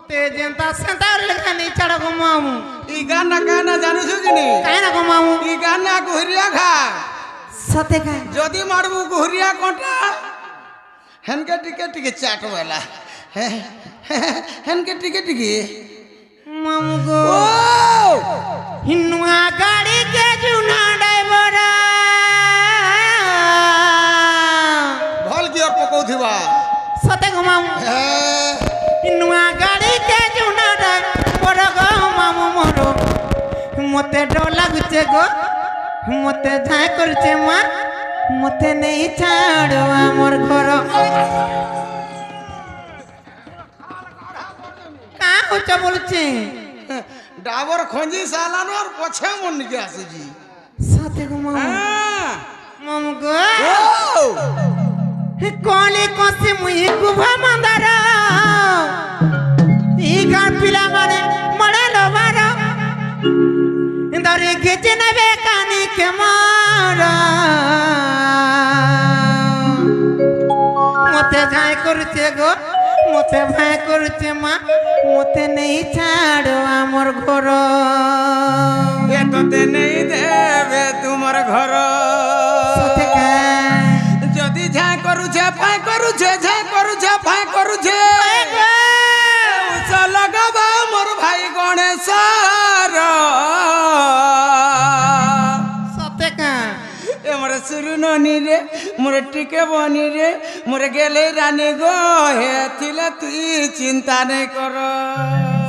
মতে যেন্তা সেন্তা লেখানি ছাড় গো মামু ই গানা গানা জানিস কি নি কাই না গো মামু ই গানা ঘুরিয়া খা সতে কাই যদি মারবু ঘুরিয়া কোটা হেনকে টিকে টিকে চাটবেলা হেনকে টিকে টিকে মামু গো ও হিনুয়া গাড়ি के जुना ड्राइवर ভল কি আর পকৌথিবা সতে গো মামু হিনুয়া গাড়ি के जुना ड्राइवर গো মামু মোর মতে ডর লাগুছে গো মতে যাই করছে মা মতে নেই ছাড়ো আমার ঘর কা হচ্ছে বলছে ডাবর খঞ্জি সালানোর পছে মন নিকে আসেছি সতে গো মামু হ্যাঁ মামু গো ও কলি কষি মুই কুভা মন্দার ই গাঁ পিলা মানে মরে লোবার ধরে ঘেচে নেবে কানি কে মার মতে যাই করছে গো মতে ভাই করছে মা মতে নেই ছাড়ো আমার ঘর এ তোতে নেই দেবে তোমার ঘর সতে কাই যদি ঝা করুছে ফাই করুছে ঝা করুছে ফাই করুছে লগাবা মোর ভাই গণেশ সতে কাই মোরে শুরু ননি রে মোরে টিকে বনি রে মোরে গেলে রানী গো হে থিলে তুই চিন্তা নেই কর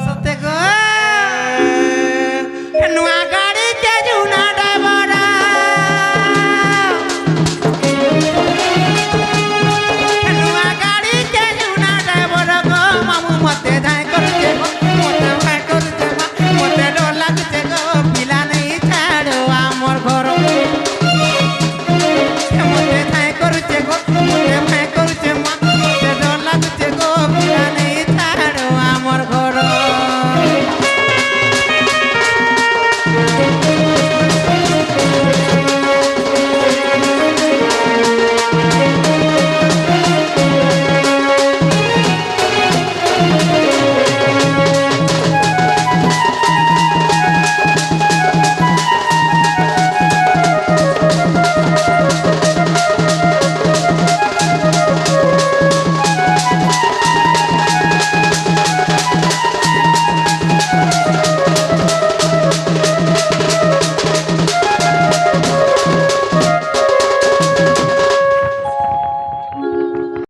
সতে গো নুয়া